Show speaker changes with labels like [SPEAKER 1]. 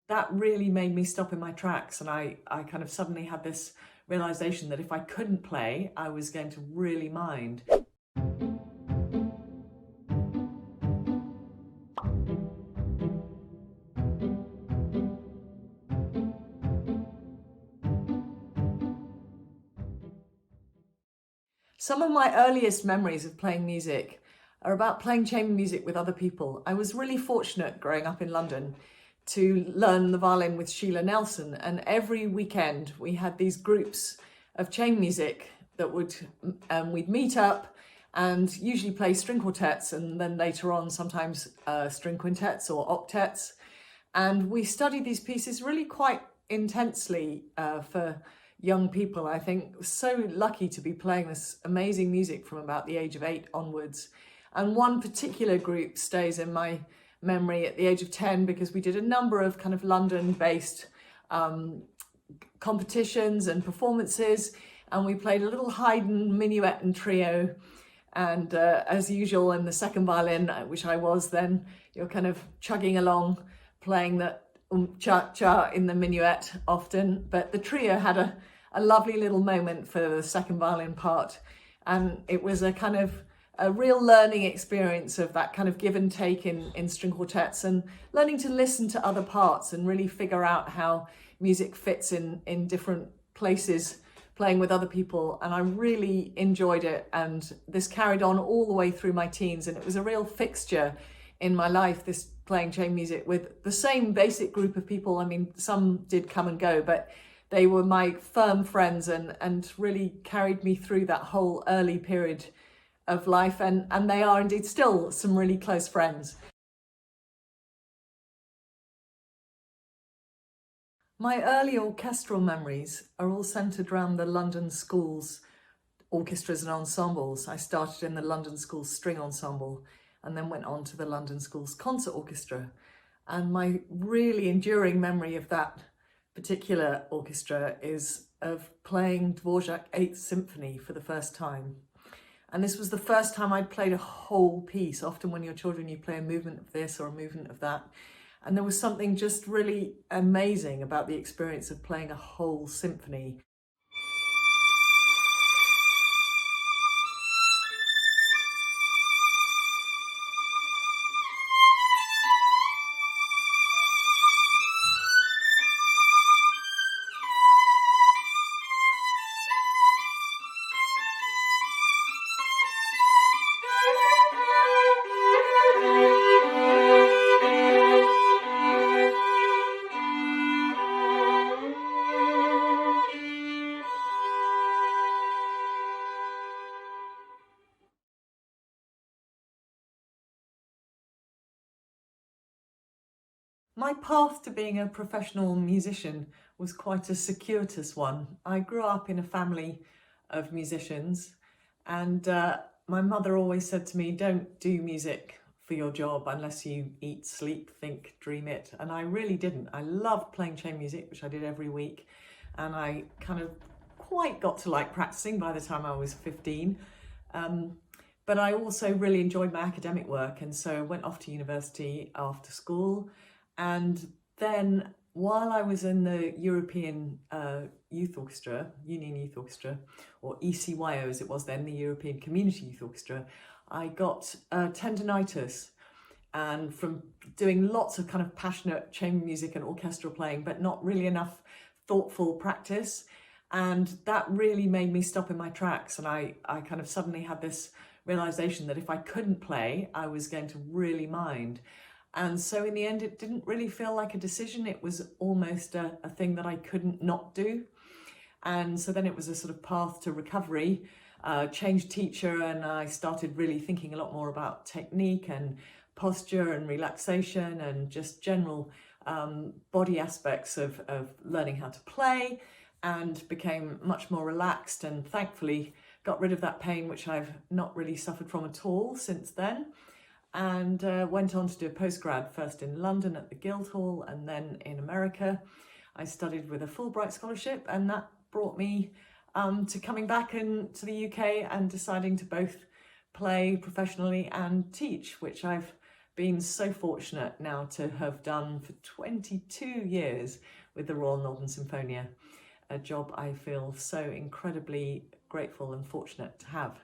[SPEAKER 1] that really made me stop in my tracks, and I kind of suddenly had this realization that if I couldn't play, I was going to really mind. Some of my earliest memories of playing music are about playing chamber music with other people. I was really fortunate growing up in London to learn the violin with Sheila Nelson, and every weekend we had these groups of chamber music that we'd meet up and usually play string quartets, and then later on sometimes string quintets or octets. And we studied these pieces really quite intensely for young people. I think so lucky to be playing this amazing music from about the age of 8 onwards. And one particular group stays in my memory at the age of 10 because we did a number of kind of London-based competitions and performances, and we played a little Haydn minuet and trio. And as usual in the second violin, which I was then, you're kind of chugging along, playing the cha-cha in the minuet often. But the trio had a lovely little moment for the second violin part. And it was a kind of a real learning experience of that kind of give and take in string quartets, and learning to listen to other parts and really figure out how music fits in different places, playing with other people. And I really enjoyed it, and this carried on all the way through my teens, and it was a real fixture in my life, this playing chamber music with the same basic group of people. I mean, some did come and go, but they were my firm friends and really carried me through that whole early period of life, and they are indeed still some really close friends. My early orchestral memories are all centred around the London School's orchestras and ensembles. I started in the London School's string ensemble and then went on to the London School's concert orchestra. And my really enduring memory of that particular orchestra is of playing Dvorak's 8th Symphony for the first time. And this was the first time I'd played a whole piece. Often when you're children, you play a movement of this or a movement of that. And there was something just really amazing about the experience of playing a whole symphony. My path to being a professional musician was quite a circuitous one. I grew up in a family of musicians, and my mother always said to me, don't do music for your job unless you eat, sleep, think, dream it. And I really didn't. I loved playing chamber music, which I did every week, and I kind of quite got to like practicing by the time I was 15. But I also really enjoyed my academic work, and so I went off to university after school. And then while I was in the European Youth Orchestra, Union Youth Orchestra, or ECYO as it was then, the European Community Youth Orchestra, I got tendinitis, and from doing lots of kind of passionate chamber music and orchestral playing, but not really enough thoughtful practice. And that really made me stop in my tracks, and I kind of suddenly had this realization that if I couldn't play, I was going to really mind. And so in the end, it didn't really feel like a decision. It was almost a thing that I couldn't not do. And so then it was a sort of path to recovery, changed teacher, and I started really thinking a lot more about technique and posture and relaxation and just general body aspects of learning how to play, and became much more relaxed, and thankfully got rid of that pain, which I've not really suffered from at all since then. And went on to do a postgrad, first in London at the Guildhall and then in America. I studied with a Fulbright scholarship, and that brought me to coming back to the UK and deciding to both play professionally and teach, which I've been so fortunate now to have done for 22 years with the Royal Northern Symphonia, a job I feel so incredibly grateful and fortunate to have.